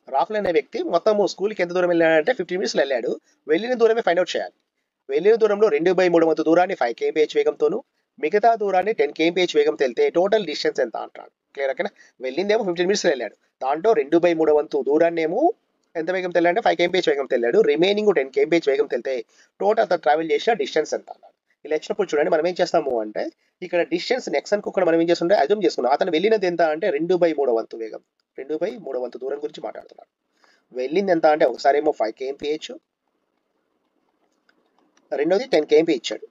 Rafale అనే వ్యక్తి మొత్తం స్కూల్కి ఎంత దూరం వెళ్ళాడంటే 15 మినిట్స్లో వెళ్ళాడు. వెళ్ళిన దూరమే ఫైండ్ అవుట్ చేయాలి. వెళ్ళిన దూరంలో 2/3 వంతు దూరాన్ని 5 kmph వేగంతోను, మిగతా దూరాన్ని 10 kmph వేగంతో వెళ్తే టోటల్ డిస్టెన్స్ ఎంత అంటాడు. క్లియర్ ఓకేనా. వెళ్ళిందేమో 15 మినిట్స్లో వెళ్ళాడు. దాంట్లో 2/3 వంతు దూరాన్ని ఏమో ఎంత వేగంతో వెళ్ళాడంటే 5 kmph వేగంతో వెళ్ళాడు. రిమైనింగ్ 10 kmph వేగంతో వెళ్తే టోటల్ అతను ట్రావెల్ చేసిన డిస్టెన్స్ ఎంత అన్నాడు. ఇలా ఇచ్చినప్పుడు చూడండి మనం ఏం చేస్తాము అంటే ఇక్కడ డిస్టెన్స్ నెక్స్ట్ అనుకోకుండా మనం ఏం చేస్తుంటే అజ్యూమ్ చేసుకున్నాం. అతను వెళ్ళినది ఎంత అంటే 2/3 వంతు వేగం, 2/3 వంతు దూరం గురించి మాట్లాడుతున్నాడు. వెళ్ళింది ఎంత అంటే ఒకసారి ఏమో 5 kmph, రెండోది 10 kmph ఇచ్చాడు.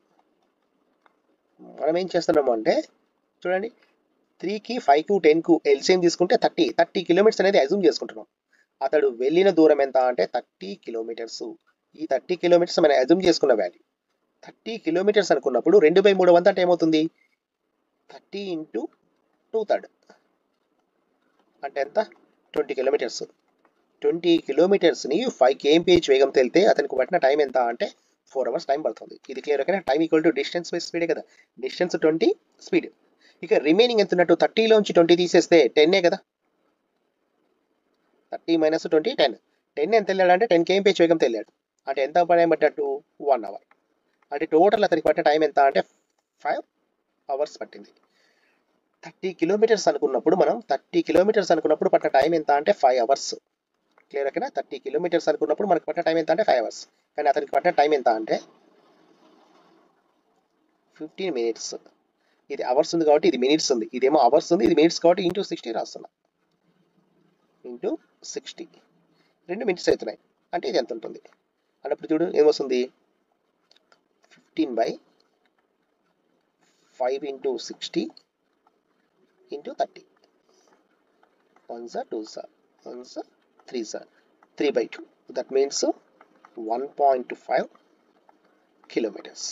మనం ఏం చేస్తున్నాము అంటే చూడండి 3కి 5కు 10కు ఎల్సిఎం తీసుకుంటే 30 కిలోమీటర్స్ అనేది అజ్యూమ్ చేసుకుంటున్నాం. అతడు వెళ్ళిన దూరం ఎంత అంటే 30 కిలోమీటర్స్. ఈ 30 కిలోమీటర్స్ మనం అజ్యూమ్ చేసుకున్న వాల్యూ. 30 కిలోమీటర్స్ అనుకున్నప్పుడు 2/3 వంతు అంటే ఏమవుతుంది, 30 ఇంటూ 2/3 అంటే ఎంత, 20 కిలోమీటర్స్. 20 కిలోమీటర్స్ని 5 kmph వేగంతో వెళ్తే అతనికి పట్టిన టైం ఎంత అంటే 4 hours టైం పడుతుంది. ఇది క్లియర్ ఓకేనా. Time equal to distance by స్పీడే కదా. Distance 20, speed. ఇక రిమైనింగ్ ఎంత ఉన్నట్టు 30లోంచి 20 తీసేస్తే 10 కదా. 30 - 20 10. 10 ఎంత వెళ్ళాడు అంటే 10 kmph వేగంతో వెళ్ళాడు. అంటే ఎంత టైం పట్టినట్టు 1 hour. అంటే టోటల్ అతనికి పట్టిన టైం ఎంత అంటే 5 hours పట్టింది. 30 కిలోమీటర్స్ అనుకున్నప్పుడు మనం 30 కిలోమీటర్స్ అనుకున్నప్పుడు పట్టిన టైం ఎంత అంటే 5 hours. క్లియర్ ఓకేనా. 30 కిలోమీటర్స్ అనుకున్నప్పుడు మనకు పట్టిన టైం ఎంత అంటే 5 hours. కానీ అతనికి పట్టిన టైం ఎంత అంటే 15 minutes. ఇది అవర్స్ ఉంది కాబట్టి ఇది మినిట్స్ ఉంది, ఇదేమో అవర్స్ ఉంది, ఇది మినిట్స్ కాబట్టి ఇంటూ 60 రాస్తున్నా. ఇంటూ 60 2 మినిట్స్ అవుతున్నాయి. అంటే ఇది ఎంత ఉంటుంది అన్నప్పుడు చూడు ఏమొస్తుంది, 15/5 into 60 into 30. 1 sir 2 sir 1 sir 3 sir 3/2. That means 1.5 kilometers.